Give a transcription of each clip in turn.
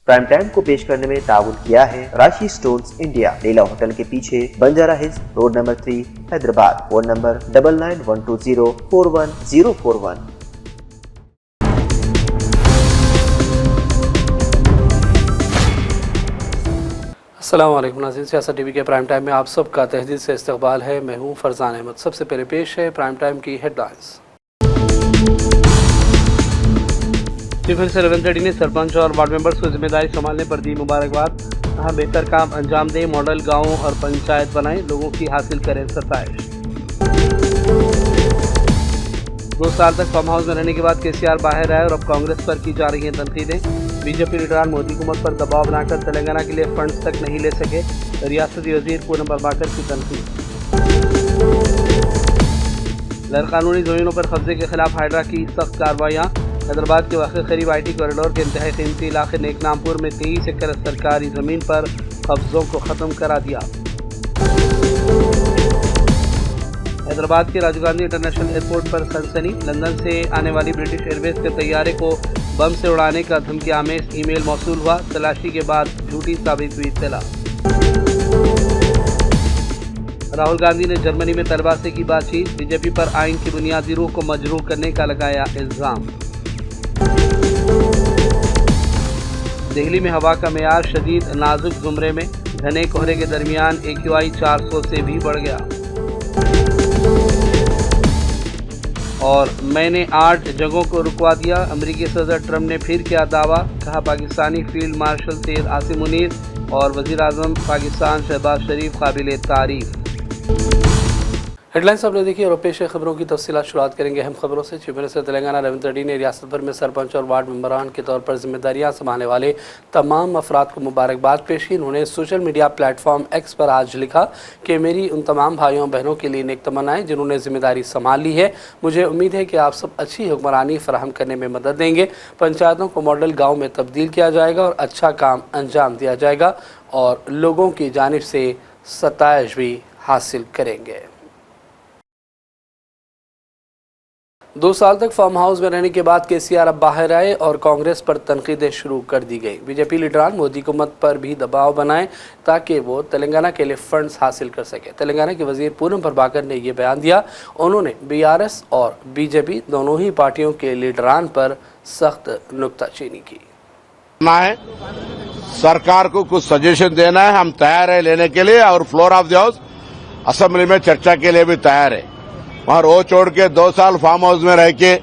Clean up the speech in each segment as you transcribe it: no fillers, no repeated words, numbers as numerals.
Prime time को पेश करने में ताउन किया है राशि स्टोन्स इंडिया, लीला होटल के पीछे, Banjara hills, road number 3, Hyderabad. Phone number 9912041041। अस्सलाम वालेकुम नाज़रीन, सियासत टीवी के प्राइम टाइम में आप सबका तहदीद से इस्तकबाल है। मैं हूँ फरजान अहमद। सबसे पहले पेश है प्राइम टाइम की हेडलाइंस। चीफ रेवंत रेड्डी ने सरपंच और वार्ड मेंबर्स को जिम्मेदारी संभालने पर दी मुबारकबाद। कहा बेहतर काम अंजाम दें, मॉडल गाँव और पंचायत बनाएं, लोगों की हासिल करें सताइश। 2 साल तक फार्म हाउस में रहने के बाद केसीआर बाहर आए और अब कांग्रेस पर की जा रही हैं तनकीदें। बीजेपी लीडरान मोदी हुकूमत पर दबाव बनाकर तेलंगाना के लिए फंड्स तक नहीं ले सके, रियासती वजीर पूनम प्रभाकर की तनकीद। गैर कानूनी जमीनों पर कब्जे के खिलाफ हाइड्रा की सख्त कार्रवाइयाँ। हैदराबाद के वाक़ करीब IT कॉरिडोर के इंतहाई कीमती इलाके नेकनामपुर में 23 एकड़ सरकारी ज़मीन पर कब्जों को ख़त्म करा दिया। हैदराबाद के राजीव गांधी इंटरनेशनल एयरपोर्ट पर सनसनी। लंदन से आने वाली ब्रिटिश एयरवेज के तैयारे को बम से उड़ाने का धमकी आमेज ईमेल मौसूल हुआ, तलाशी के बाद झूठी साबित हुई इत्तला। राहुल गांधी ने जर्मनी में तलबा से की बातचीत। बीजेपी पर आइन की बुनियादी रूह को मजरूह करने का लगाया इल्जाम। दिल्ली में हवा का मेयार शदीद नाजुक जुमरे में, घने कोहरे के दरमियान AQI 400 से भी बढ़ गया। और मैंने 8 जगहों को रुकवा दिया, अमेरिकी सदर ट्रंप ने फिर किया दावा। कहा पाकिस्तानी फील्ड मार्शल सैयद आसिम मुनीर और वज़ीर आज़म पाकिस्तान शहबाज शरीफ काबिल तारीफ। हेडलाइंस आपने देखी और पेश खबरों की तफसीलात शुरुआत करेंगे अहम खबरों से। चीफ मिनिस्टर तेलंगाना रेवंत रेड्डी ने रियासत भर में सरपंच और वार्ड मेंबरान के तौर पर जिम्मेदारियां संभालने वाले तमाम अफराद को मुबारकबाद पेश की। उन्होंने सोशल मीडिया प्लेटफॉर्म X पर आज लिखा कि मेरी उन तमाम भाइयों बहनों के लिए नेक तमन्नाएं जिन्होंने जिम्मेदारी संभाल ली है। मुझे उम्मीद है कि आप सब अच्छी हुक्मरानी फराहम करने में मदद देंगे। पंचायतों को मॉडल गाँव में तब्दील किया जाएगा और अच्छा काम अंजाम दिया जाएगा और लोगों की जानिब से सताइश भी हासिल करेंगे। 2 साल तक फार्म हाउस में रहने के बाद केसीआर अब बाहर आए और कांग्रेस पर तनकीदें शुरू कर दी गई। बीजेपी लीडरान मोदी हुकूमत पर भी दबाव बनाए ताकि वो तेलंगाना के लिए फंड्स हासिल कर सके। तेलंगाना के वजीर पूनम प्रभाकर ने यह बयान दिया। उन्होंने BRS और बीजेपी दोनों ही पार्टियों के लीडरान पर सख्त नुक्ताचीनी की। सरकार को कुछ सजेशन देना है, हम तैयार है लेने के लिए और floor of the house assembly में चर्चा के लिए भी तैयार है। और वो छोड़ के 2 साल फार्म हाउस में रह के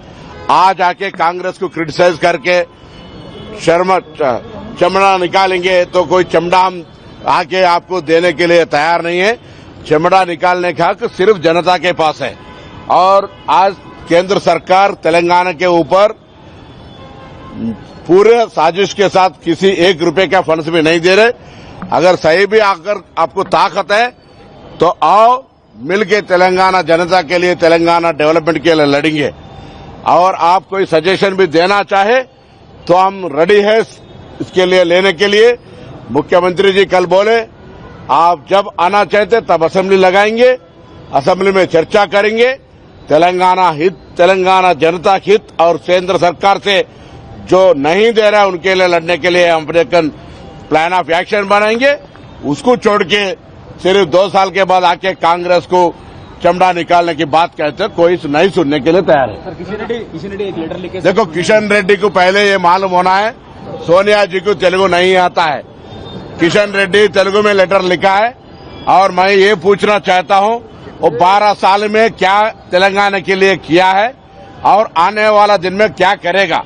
आज आके कांग्रेस को क्रिटिसाइज करके चमड़ा निकालेंगे तो कोई चमड़ा हम आके आपको देने के लिए तैयार नहीं है। चमड़ा निकालने का हक सिर्फ जनता के पास है। और आज केंद्र सरकार तेलंगाना के ऊपर पूरे साजिश के साथ किसी 1 रुपए का फंड्स भी नहीं दे रहे। अगर सही भी अगर आपको ताकत है तो आओ मिलके तेलंगाना जनता के लिए, तेलंगाना डेवलपमेंट के लिए लड़ेंगे। और आप कोई सजेशन भी देना चाहे तो हम रेडी है इसके लिए लेने के लिए। मुख्यमंत्री जी कल बोले आप जब आना चाहते तब असेंबली लगाएंगे, असेंबली में चर्चा करेंगे। तेलंगाना हित, तेलंगाना जनता हित और केंद्र सरकार से जो नहीं दे रहा है उनके लिए लड़ने के लिए हम प्लान ऑफ एक्शन बनाएंगे। उसको छोड़ के सिर्फ 2 साल के बाद आके कांग्रेस को चमड़ा निकालने की बात कहते हैं, कोई नहीं सुनने के लिए तैयार है। किशन रेड्डी एक लेटर लिखे। देखो किशन रेड्डी को पहले ये मालूम होना है सोनिया जी को तेलुगु नहीं आता है। किशन रेड्डी तेलुगु में लेटर लिखा है और मैं ये पूछना चाहता हूं वो 12 साल में क्या तेलंगाना के लिए किया है और आने वाला दिन में क्या करेगा।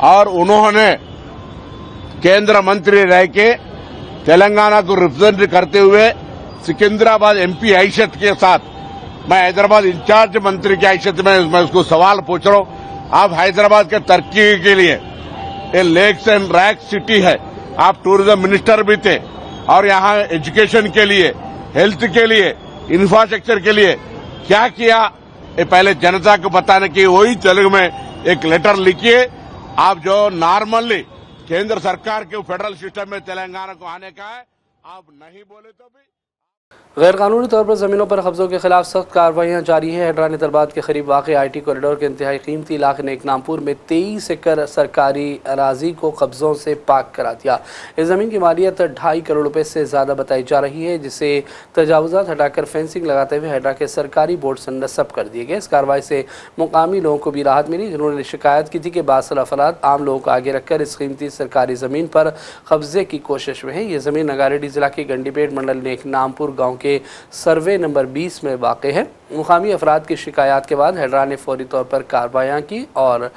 और उन्होंने केंद्र मंत्री रह के तेलंगाना को रिप्रेजेंट करते हुए सिकंदराबाद MP हैसियत के साथ मैं हैदराबाद इंचार्ज मंत्री की हैसियत में मैं उसको सवाल पूछ रहा हूं। आप हैदराबाद के तरक्की के लिए ये लेक्स एंड रैक सिटी है, आप टूरिज्म मिनिस्टर भी थे और यहाँ एजुकेशन के लिए, हेल्थ के लिए, इंफ्रास्ट्रक्चर के लिए क्या किया ये पहले जनता को बताने की वही तेलुगु में एक लेटर लिखिए। आप जो नॉर्मली केंद्र सरकार के फेडरल सिस्टम में तेलंगाना को आने का है आप नहीं बोले तो भी गैर कानूनी तौर पर ज़मीनों पर कब्ज़ों के खिलाफ सख्त कार्रवाइयाँ जारी हैं। हैदरा हैदराबाद के करीब वाक़ IT कॉरिडोर के इंतहाई कीमती इलाके नेकनामपुर में 23 एकड़ सरकारी अराजी को कब्ज़ों से पाक करा दिया। इस ज़मीन की मालियत 2.5 करोड़ रुपए से ज़्यादा बताई जा रही है, जिसे तजावुज़ात हटाकर फेंसिंग लगाते हुए हैदरा के सरकारी बोर्ड से नस्ब कर दिए गए। इस कार्रवाई से मुकामी लोगों को भी राहत मिली, जिन्होंने शिकायत की थी कि बासल अफराद आम लोगों को आगे रखकर इस कीमती सरकारी ज़मीन पर कब्ज़े की कोशिश में है। ये ज़मीन नगारेड्डी ज़िला के गंडीपेट मंडल नेकनामपुर गाँव के सर्वे नंबर 20 में वाक़ है। मुकामी अफराद की शिकायत के बाद हैदरा ने फौरी तौर पर कार्रवाइयाँ की और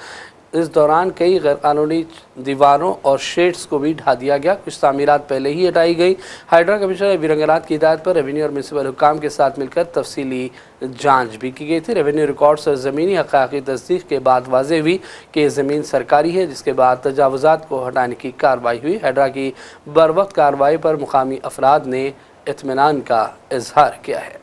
इस दौरान कई गैर कानूनी दीवारों और शेड्स को भी ढा दिया गया। कुछ तामीरात पहले ही हटाई गई। हैदरा कमिश्नर विरंगनाथ की हिदायत पर रेवेन्यू और म्यूनसिपल हुकाम के साथ मिलकर तफसीली जांच भी की गई थी। रेवेन्यू रिकॉर्ड्स और ज़मीनी हक़ाक़ की तस्दीक के बाद वाज़ेह हुई कि ज़मीन सरकारी है, जिसके बाद तजावुज़ात को हटाने की कार्रवाई हुई। हैदरा की बरवक्त कार्रवाई पर मुकामी अफराद ने इत्मीनान का इजहार किया है।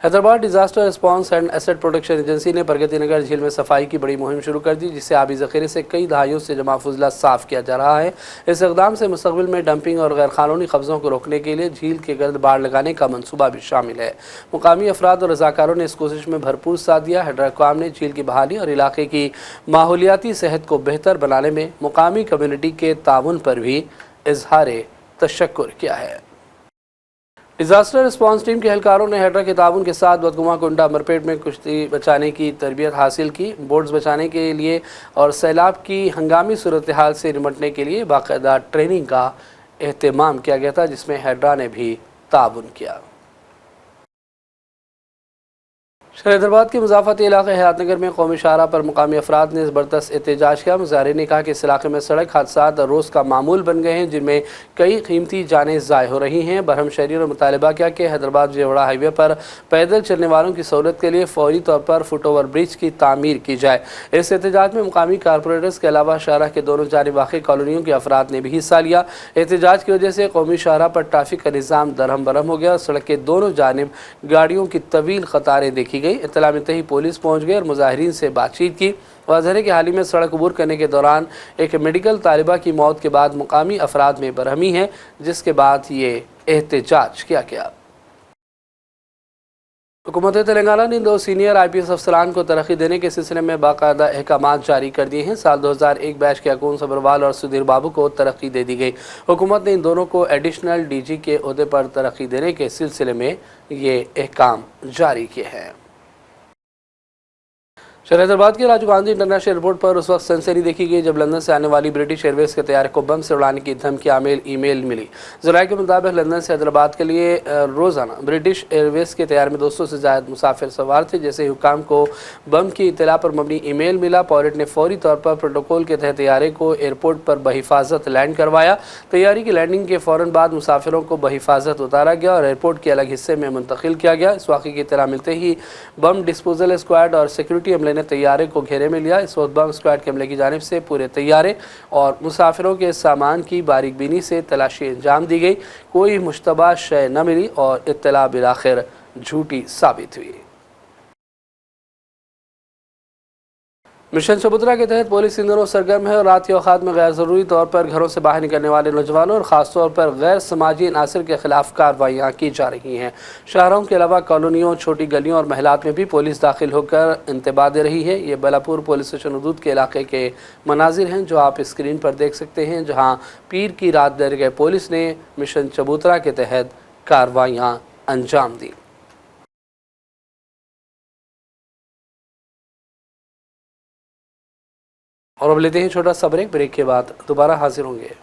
Hyderabad disaster response and asset protection agency ने प्रगति नगर झील में सफाई की बड़ी मुहिम शुरू कर दी, जिससे आबी ज़ख़ीरे से कई दहाइयों से जमा फुजला साफ़ किया जा रहा है। इस इक़दाम से मुस्तक़बिल में डंपिंग और गैर कानूनी कब्ज़ों को रोकने के लिए झील के गर्द बाड़ लगाने का मनसूबा भी शामिल है। मुकामी अफराद और रज़ाकारों ने इस कोशिश में भरपूर साथ दिया। हैदरा हुक्काम ने झील की बहाली और इलाके की माहौलियाती सेहत को बेहतर बनाने में मुकामी कम्यूनिटी के ताउन पर भी इजहार तशक्कुर किया है। डिजास्टर रिस्पांस टीम के एहलकारों ने हैदरा के ताउन के साथ बदगुमा कुंडा मरपेट में कुश्ती बचाने की तरबियत हासिल की। बोट्स बचाने के लिए और सैलाब की हंगामी सूरत हाल से निपटने के लिए बाकायदा ट्रेनिंग का एहतमाम किया गया था, जिसमें हैदरा ने भी ताउन किया। हैदराबाद के मुज़ाफ़ती इलाक़े हयातनगर में कौमी शाहरा पर मुकामी अफराद ने ज़बरदस्त एहतजाज किया। मुज़ाहिरीन ने कहा कि इस इलाके में सड़क हादसात रोज़ का मामूल बन गए हैं, जिनमें कई कीमती जानें ज़ाय हो रही हैं। बरहम शहरियों ने मुतालबा किया कि हैदराबाद विजयवाड़ा हाईवे पर पैदल चलने वालों की सहूलत के लिए फौरी तौर पर फुट ओवर ब्रिज की तामीर की जाए। इस एहतजाज में मुकामी कारपोरेटर्स के अलावा शाहरा के दोनों जानिब वाक़ कॉलोनियों के अफराद ने भी हिस्सा लिया। एहतजाज की वजह से कौमी शाहरा पर ट्रैफिक का निज़ाम दरहम बरहम हो गया और सड़क के दोनों जानिब गाड़ियों की तवील कतारें देखी गई। इत्तला मिलते ही पुलिस पहुंच गई और मुजाहिरीन से बातचीत की। वाज़ह है कि हाल ही में सड़क अबूर करने के दौरान एक मेडिकल तालिबा की मौत के बाद मुकामी अफराद में बरहमी है, जिसके बाद ये एहतजाज किया गया। हुकूमत तेलंगाना ने 2 सीनियर IPS अफसरान को तरक्की देने के सिलसिले में बाकायदा अहकामात जारी कर दिए हैं। साल 2001 बैच के अकून सबरवाल और सुधीर बाबू को तरक्की दे दी गई। हुकूमत ने इन दोनों को एडिशनल DG के ओहदे पर तरक्की देने के सिलसिले में ये अहकाम जारी किए हैं। हैदराबाद के राजीव गांधी इंटरनेशनल एयरपोर्ट पर उस वक्त सनसनी देखी गई जब लंदन से आने वाली ब्रिटिश एयरवेज के तैयारे को बम से उड़ाने की धमकी आमेल ईमेल मिली। ज़राए के मुताबिक लंदन से हैदराबाद के लिए रोज़ाना ब्रिटिश एयरवेज के तैयारे में 200 से ज़्यादा मुसाफिर सवार थे। जैसे हुकाम को बम की इत्तला पर मबनी ईमेल मिला, पायलट ने फौरी तौर पर प्रोटोकॉल के तहत तैयारे को एयरपोर्ट पर बहिफाजत लैंड करवाया। तैयारी की लैंडिंग के फ़ौरन बाद मुसाफिरों को बहिफाजत उतारा गया और एयरपोर्ट के अलग हिस्से में मुंतकिल किया गया। इस वाक़े की इत्तला मिलते ही बम डिस्पोजल स्क्वाड और सिक्योरिटी अमले ने तैयारे को घेरे में लिया। इस वक्त बम स्क्वाड के अमले की जानिब से पूरे तैयारे और मुसाफिरों के सामान की बारीकबीनी से तलाशी अंजाम दी गई। कोई मुश्तबा शय न मिली और इत्तला बिलाखिर झूठी साबित हुई। मिशन चबूतरा के तहत पुलिस इन दिनों सरगर्म है और रात के औकात में गैर ज़रूरी तौर पर घरों से बाहर निकलने वाले नौजवानों और ख़ासतौर पर गैर समाजी अनासर के खिलाफ कार्रवाइयाँ की जा रही हैं। शहरों के अलावा कॉलोनियों, छोटी गलियों और महलात में भी पुलिस दाखिल होकर इंतबाह दे रही है। ये बेलापुर पुलिस स्टेशन हदूद के इलाके के मनाजिर हैं जो आप स्क्रीन पर देख सकते हैं, जहाँ पीर की रात देर गए पुलिस ने मिशन चबूतरा के तहत कार्रवाइयाँ अंजाम दी। और अब लेते हैं छोटा सा ब्रेक के बाद दोबारा हाजिर होंगे।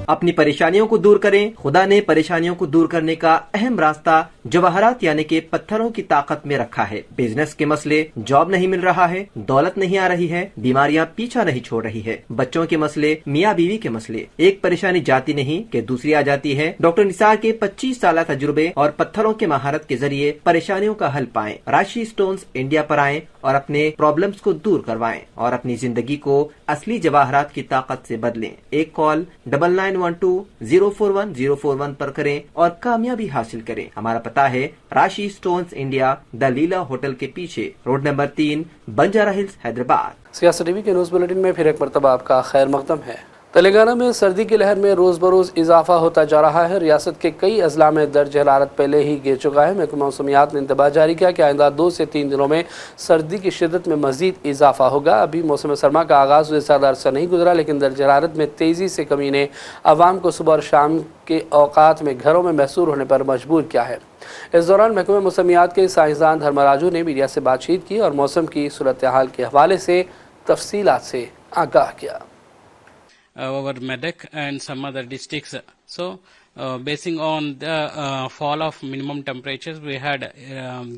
अपनी परेशानियों को दूर करें। खुदा ने परेशानियों को दूर करने का अहम रास्ता जवाहरात यानी कि पत्थरों की ताकत में रखा है। बिजनेस के मसले, जॉब नहीं मिल रहा है, दौलत नहीं आ रही है, बीमारियां पीछा नहीं छोड़ रही है, बच्चों के मसले, मियाँ बीवी के मसले, एक परेशानी जाती नहीं कि दूसरी आ जाती है। डॉक्टर निसार के 25 साल तजुर्बे और पत्थरों के महारत के जरिए परेशानियों का हल पाएं। राशि स्टोन्स इंडिया पर आएं और अपने प्रॉब्लम्स को दूर करवाएं और अपनी जिंदगी को असली जवाहरात की ताकत से बदलें। एक कॉल 9912-041-041 पर करें और कामयाबी हासिल करें। हमारा पता है राशि stones India, the Leela hotel के पीछे, road number 3, Banjara hills, Hyderabad. सियासत टीवी के न्यूज़ बुलेटिन में फिर एक मरतबा आपका खैर मकदम है। तेलंगाना में सर्दी की लहर में रोज़ बरोज़ इजाफा होता जा रहा है। रियासत के कई अजला में दर्ज हरारत पहले ही गिर चुका है। महकमा मौसमियात ने इंतबाह जारी किया कि आइंदा 2 से 3 दिनों में सर्दी की शिद्दत में मजीद इजाफा होगा। अभी मौसम सरमा का आगाज़ हुए ज़्यादा अरसा नहीं गुजरा, लेकिन दर्ज हरारत में तेज़ी से कमी ने आवाम को सुबह और शाम के औकात में घरों में महसूर होने पर मजबूर किया है। इस दौरान महकमा मौसमियात के साइंसदान धर्मराजू ने मीडिया से बातचीत की और मौसम की सूरत हाल के हवाले से तफसीलात से आगाह किया। Over Medak and some other districts. So, basing on the fall of minimum temperatures, we had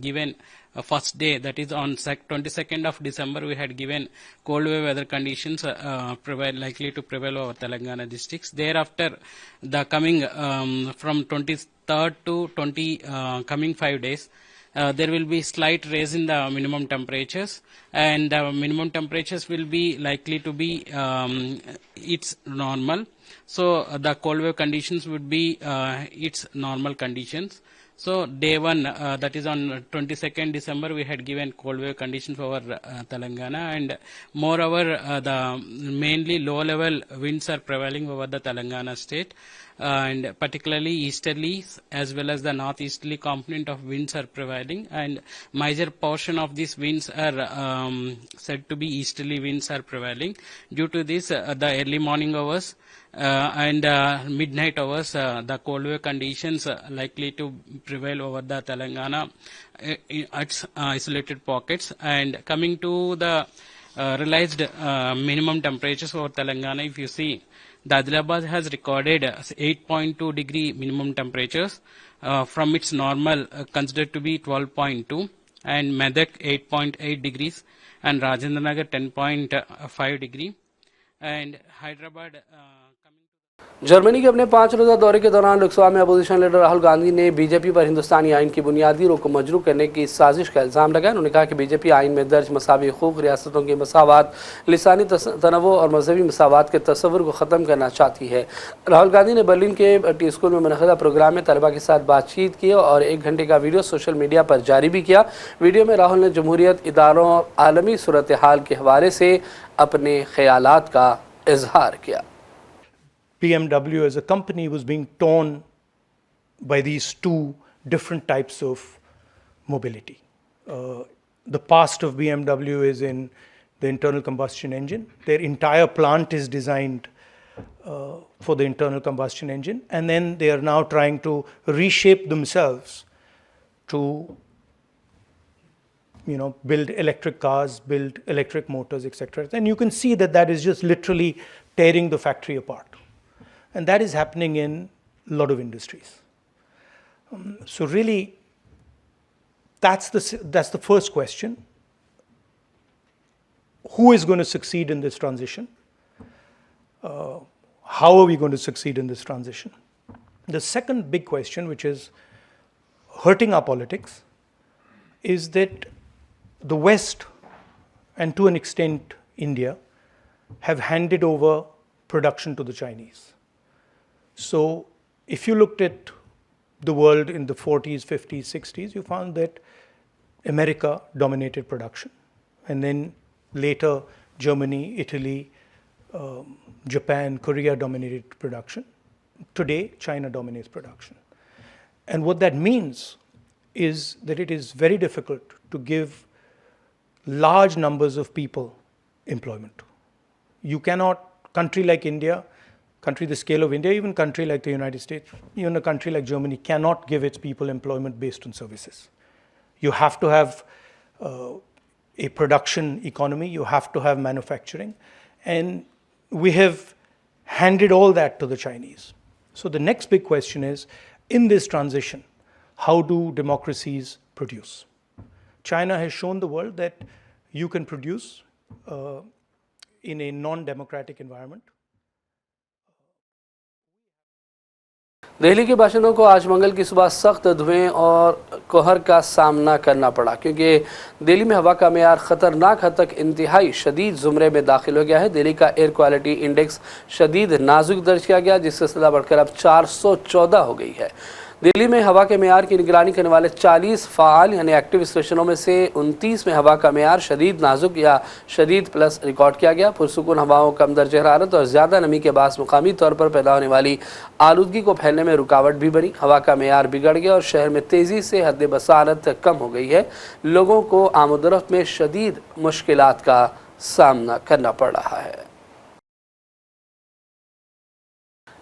given a first day, that is on 22nd of December, we had given cold wave weather conditions likely to prevail over Telangana districts. Thereafter, the coming from 23rd to coming 5 days, there will be slight raise in the minimum temperatures, and the minimum temperatures will be likely to be its normal. So the cold wave conditions would be its normal conditions. So day 1, that is on 22nd December, we had given cold wave conditions over Telangana, and moreover the mainly low level winds are prevailing over the Telangana state, and particularly easterly as well as the northeasterly component of winds are prevailing, and major portion of these winds are said to be easterly winds are prevailing. Due to this, the early morning hours and midnight hours, the cold wave conditions likely to prevail over the Telangana its isolated pockets. And coming to the realized minimum temperatures for Telangana, if you see, the Adilabad has recorded 8.2 degree minimum temperatures from its normal considered to be 12.2, and Medak 8.8 degrees, and Rajendra Nagar 10.5 degree, and Hyderabad Germany के अपने 5 रोज़ा दौरे के दौरान लोकसभा में opposition leader Rahul Gandhi ने BJP पर हिंदुस्तानी आइन की बुनियादी रोक को मजरू करने की साजिश का इल्ज़ाम लगाया। उन्होंने कहा कि बीजेपी आइन में दर्ज मसावी हुकूक, रियासतों की मसावत, लिसानी तनव्वुर और मजहबी मसावत के तस्वुर को ख़त्म करना चाहती है। राहुल गांधी ने बर्लिन के टी स्कूल में मुनक़दा प्रोग्राम में तलबा के साथ बातचीत की और 1 घंटे का वीडियो सोशल मीडिया पर जारी भी किया। वीडियो में राहुल ने जमहूरियत, इदारों और आलमी सूरत हाल के हवाले से अपने ख़यालात का इजहार किया। BMW as a company was being torn by these two different types of mobility. The past of BMW is in the internal combustion engine. Their entire plant is designed for the internal combustion engine, and then they are now trying to reshape themselves to build electric cars, build electric motors, etc. And you can see that that is just literally tearing the factory apart. And that is happening in a lot of industries. So really, that's the first question. Who is going to succeed in this transition? How are we going to succeed in this transition? The second big question, which is hurting our politics, is that the West, and to an extent India, have handed over production to the Chinese. So if you looked at the world in the 40s, 50s, 60s, you found that America dominated production. And then later, Germany, Italy, Japan, Korea dominated production. Today, China dominates production. And what that means is that it is very difficult to give large numbers of people employment. You cannot, country like India, country the scale of India, even country like the United States, even a country like Germany cannot give its people employment based on services. You have to have a production economy, you have to have manufacturing, and we have handed all that to the Chinese. So the next big question is, in this transition, how do democracies produce? China has shown the world that you can produce in a non-democratic environment. Delhi के बाशिंदों को आज मंगल की सुबह सख्त धुएं और कोहर का सामना करना पड़ा क्योंकि दिल्ली में हवा का मेयार खतरनाक हद तक इंतहाई शदीद ज़ुमरे में दाखिल हो गया है। दिल्ली का एयर क्वालिटी इंडेक्स शदीद नाजुक दर्ज किया गया, जिससे सतह बढ़कर अब 414 हो गई है। दिल्ली में हवा के मेयार की निगरानी करने वाले 40 फ़ाल यानी एक्टिव स्टेशनों में से 29 में हवा का मेयार शदीद नाजुक या शदीद प्लस रिकॉर्ड किया गया। पुरसुकून हवाओं, कम दर्ज हरारत और ज़्यादा नमी के बास मुकामी तौर पर पैदा होने वाली आलूदगी को फैलने में रुकावट भी बनी। हवा का मेयार बिगड़ गया और शहर में तेज़ी से हद बसारत कम हो गई है। लोगों को आमदोरफ्त में शदीद मुश्किलात का सामना करना पड़ रहा है।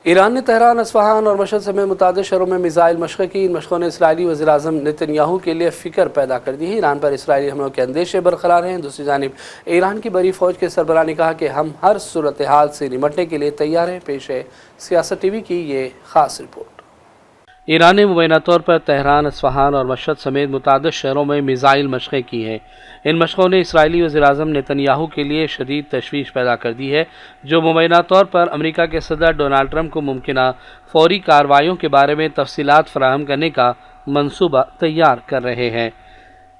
ईरान ने तेहरान, अस्फहान और मशहद समेत मुतादिद शहरों में मिसाइल मशक़ की। इन मशक़ों ने इसराइली वज़ीर-ए-आज़म नेतन्याहू के लिए फ़िक्र पैदा कर दी है। ईरान पर इसराइली हमलों के अंदेशे बरकरार हैं। दूसरी जानिब ईरान की बड़ी फ़ौज के सरबराह ने कहा कि हम हर सूरत हाल से निपटने के लिए तैयार हैं। पेश है सियासत टीवी की ये ख़ास रिपोर्ट। ईरान ने मुबैना तौर पर तेहरान, अस्फहान और मशहद समेत मुतादिद शहरों में मिसाइल मशक़ें की हैं। इन मशक़ों ने इसराइली वज़ीर-ए-आज़म नेतन्याहू के लिए शदीद तशवीश पैदा कर दी है, जो मुबैना तौर पर अमेरिका के सदर डोनाल्ड ट्रंप को मुमकिना फ़ौरी कार्रवाइयों के बारे में तफसीलात फराहम करने का मंसूबा तैयार कर रहे हैं।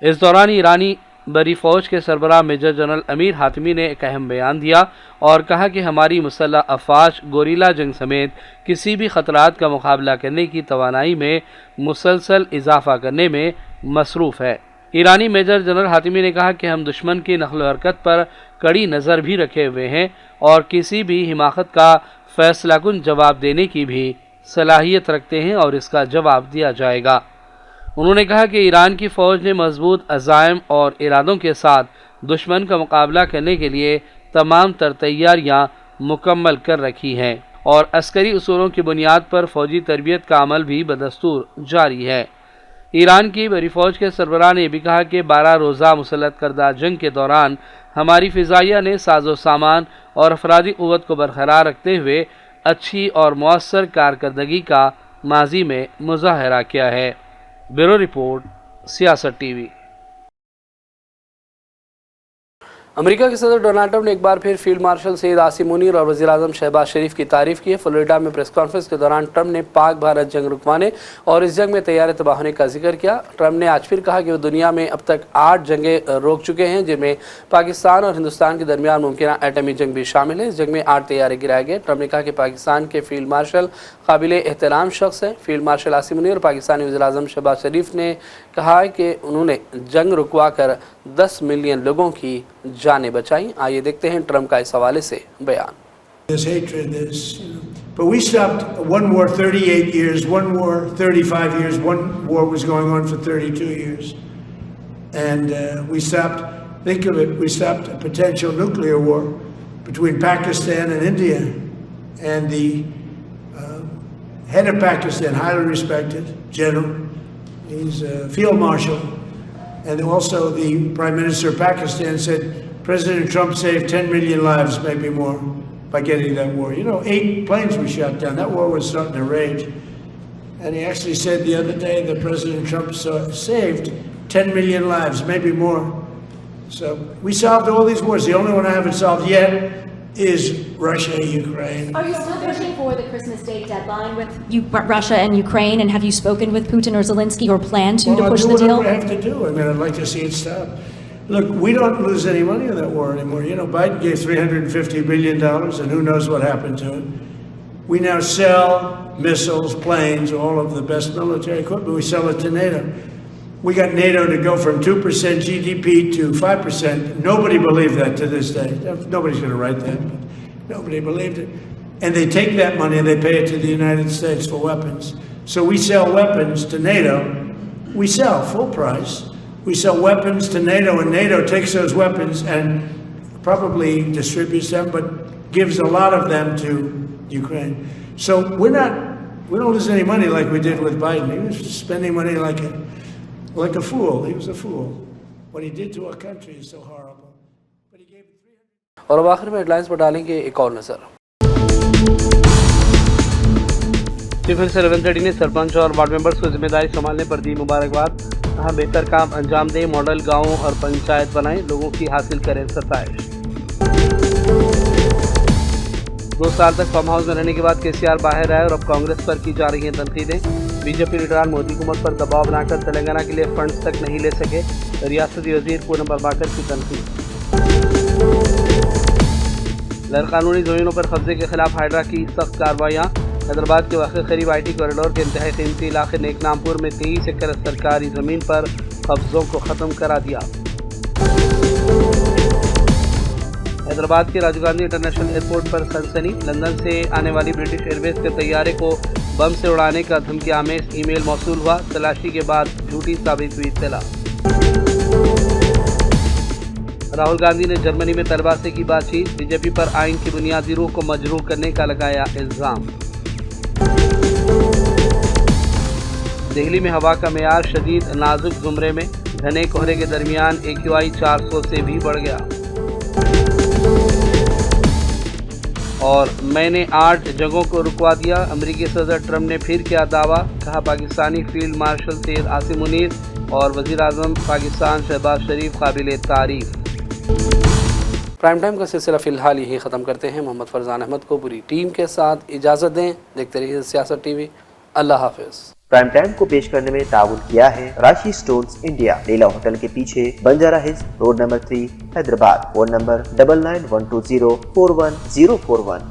इस दौरान ईरानी बड़ी फ़ौज के सरबराह मेजर जनरल अमीर हातिमी ने एक अहम बयान दिया और कहा कि हमारी मुसल्लह अफ़वाज गोरिल्ला जंग समेत किसी भी ख़तरात का मुकाबला करने की तवानाई में मुसलसल इजाफ़ा करने में मसरूफ़ है। ईरानी मेजर जनरल हातिमी ने कहा कि हम दुश्मन की नक़्ल हरकत पर कड़ी नज़र भी रखे हुए हैं और किसी भी हिमाकत का फ़ैसलाकुन जवाब देने की भी सलाहियत रखते हैं और इसका जवाब दिया जाएगा। उन्होंने कहा कि ईरान की फ़ौज ने मजबूत अज़ाइम और इरादों के साथ दुश्मन का मुकाबला करने के लिए तमाम तर तैयारियाँ मुकम्मल कर रखी हैं और अस्करी उसूलों की बुनियाद पर फ़ौजी तरबियत का अमल भी बदस्तूर जारी है। ईरान की बड़ी फ़ौज के सरबराह ने भी कहा कि 12 रोज़ा मुसल्लत करदा जंग के दौरान हमारी फ़िज़ाइया ने साजो सामान और अफरादी क़ुव्वत को बरकरार रखते हुए अच्छी और मौसर कारकर्दगी का माजी में मुज़ाहरा किया है। ब्यूरो रिपोर्ट, सियासत टीवी। अमेरिका के सदर डोनाल्ड ट्रंप ने एक बार फिर फील्ड मार्शल सैयद आसिम मुनीर और वज़ीर-ए-आज़म शहबाज शरीफ की तारीफ़ की है। फ्लोरिडा में प्रेस कॉन्फ्रेंस के दौरान ट्रंप ने पाक भारत जंग रुकवाने और इस जंग में तैयार तबाह होने का जिक्र किया। ट्रंप ने आज फिर कहा कि वो दुनिया में अब तक 8 जंगें रोक चुके हैं, जिनमें पाकिस्तान और हिंदुस्तान के दरमियान मुमकिन एटमी जंग भी शामिल है। इस जंग में 8 तैयारे गिराए गए। ट्रंप ने कहा कि पाकिस्तान के फील्ड मार्शल काबिल एहतराम शख्स हैं। फील्ड मार्शल आसिम मुनीर और पाकिस्तानी वज़ीर-ए-आज़म शहबाज शरीफ ने कहा कि उन्होंने जंग रुकवा कर 10 मिलियन लोगों की जानें बचाई। आइए देखते हैं ट्रंप का इस हवाले से बयान। This hatred, but we stopped one war 38 years, one war 35 years, one war was going on for 32 years. And we stopped, think of it, we stopped a potential nuclear war between Pakistan and India. And the head of Pakistan, highly respected general, he's a field marshal, and also the Prime Minister of Pakistan said President Trump saved 10 million lives, maybe more, by getting that war. 8 planes we shot down. That war was starting to rage. And he actually said the other day that President Trump saved 10 million lives, maybe more. So we solved all these wars. The only one I haven't solved yet is Russia, Ukraine. Are you still pushing for the Christmas Day deadline with Russia and Ukraine? And have you spoken with Putin or Zelensky or plan to push the deal? I'll do whatever I have to do. I mean, I'd like to see it stop. Look, we don't lose any money on that war anymore. Biden gave $350 billion, and who knows what happened to it. We now sell missiles, planes, all of the best military equipment. We sell it to NATO. We got NATO to go from 2% GDP to 5%. Nobody believed that to this day. Nobody's going to write that, but nobody believed it. And they take that money and they pay it to the United States for weapons. So we sell weapons to NATO. We sell full price. We sell weapons to NATO, and NATO takes those weapons and probably distributes them, but gives a lot of them to Ukraine. So we don't lose any money like we did with Biden. He was spending money like a fool. He was a fool. What he did to our country is so horrible. But he gave it 300. और अब आखिर में headlines पर डालेंगे एक और नजर। फिर से रेवंत रेड्डी ने सरपंच और वार्ड मेंबर्स को जिम्मेदारी संभालने पर दी मुबारकबाद। कहा बेहतर काम अंजाम दें, मॉडल गांव और पंचायत बनाएं, लोगों की हासिल करें सताइश। 2 साल तक फार्म हाउस में रहने के बाद केसीआर बाहर आए और अब कांग्रेस पर की जा रही हैं तनकीदें। बीजेपी लीडरान मोदी हुकूमत पर दबाव बनाकर तेलंगाना के लिए फंड्स तक नहीं ले सके, रियासती वजीर पूनम प्रभाकर की तनकीद। गैर कानूनी जमीनों पर कब्जे के खिलाफ हाइड्रा की सख्त कार्रवाइयाँ। हैदराबाद के वाक़ करीब IT कॉरिडोर के इंतहाई कीमती इलाके नेकनामपुर में 23 एकड़ सरकारी ज़मीन पर कब्जों को ख़त्म करा दिया। हैदराबाद के राजीव गांधी इंटरनेशनल एयरपोर्ट पर सनसनी। लंदन से आने वाली ब्रिटिश एयरवेज के तैयारे को बम से उड़ाने का धमकी आमेज ईमेल मौसूल हुआ। तलाशी के बाद झूठी साबित हुई इत्तला। राहुल गांधी ने जर्मनी में तलबा से की बातचीत। बीजेपी पर आइन की बुनियादी रूह को मजरूह करने का लगाया इल्जाम। दिल्ली में हवा का मेयार शदीद नाजुक जुमरे में, घने कोहरे के दरमियान AQI 400 से भी बढ़ गया। और मैंने 8 जगहों को रुकवा दिया। अमेरिकी सदर ट्रंप ने फिर किया दावा, कहा पाकिस्तानी फील्ड मार्शल सैयद आसिम मुनीर और वज़ीर आज़म पाकिस्तान शहबाज शरीफ काबिल तारीफ। प्राइम टाइम का सिलसिला फिलहाल यही ख़त्म करते हैं। मोहम्मद फरजान अहमद को पूरी टीम के साथ इजाज़त दें। देखते रहिए सियासत TV। अल्लाह हाफिज़। प्राइम टाइम को पेश करने में ताउन किया है राशि स्टोन्स इंडिया, लीला होटल के पीछे, Banjara hills, road number 3, Hyderabad. Phone number 9912041041।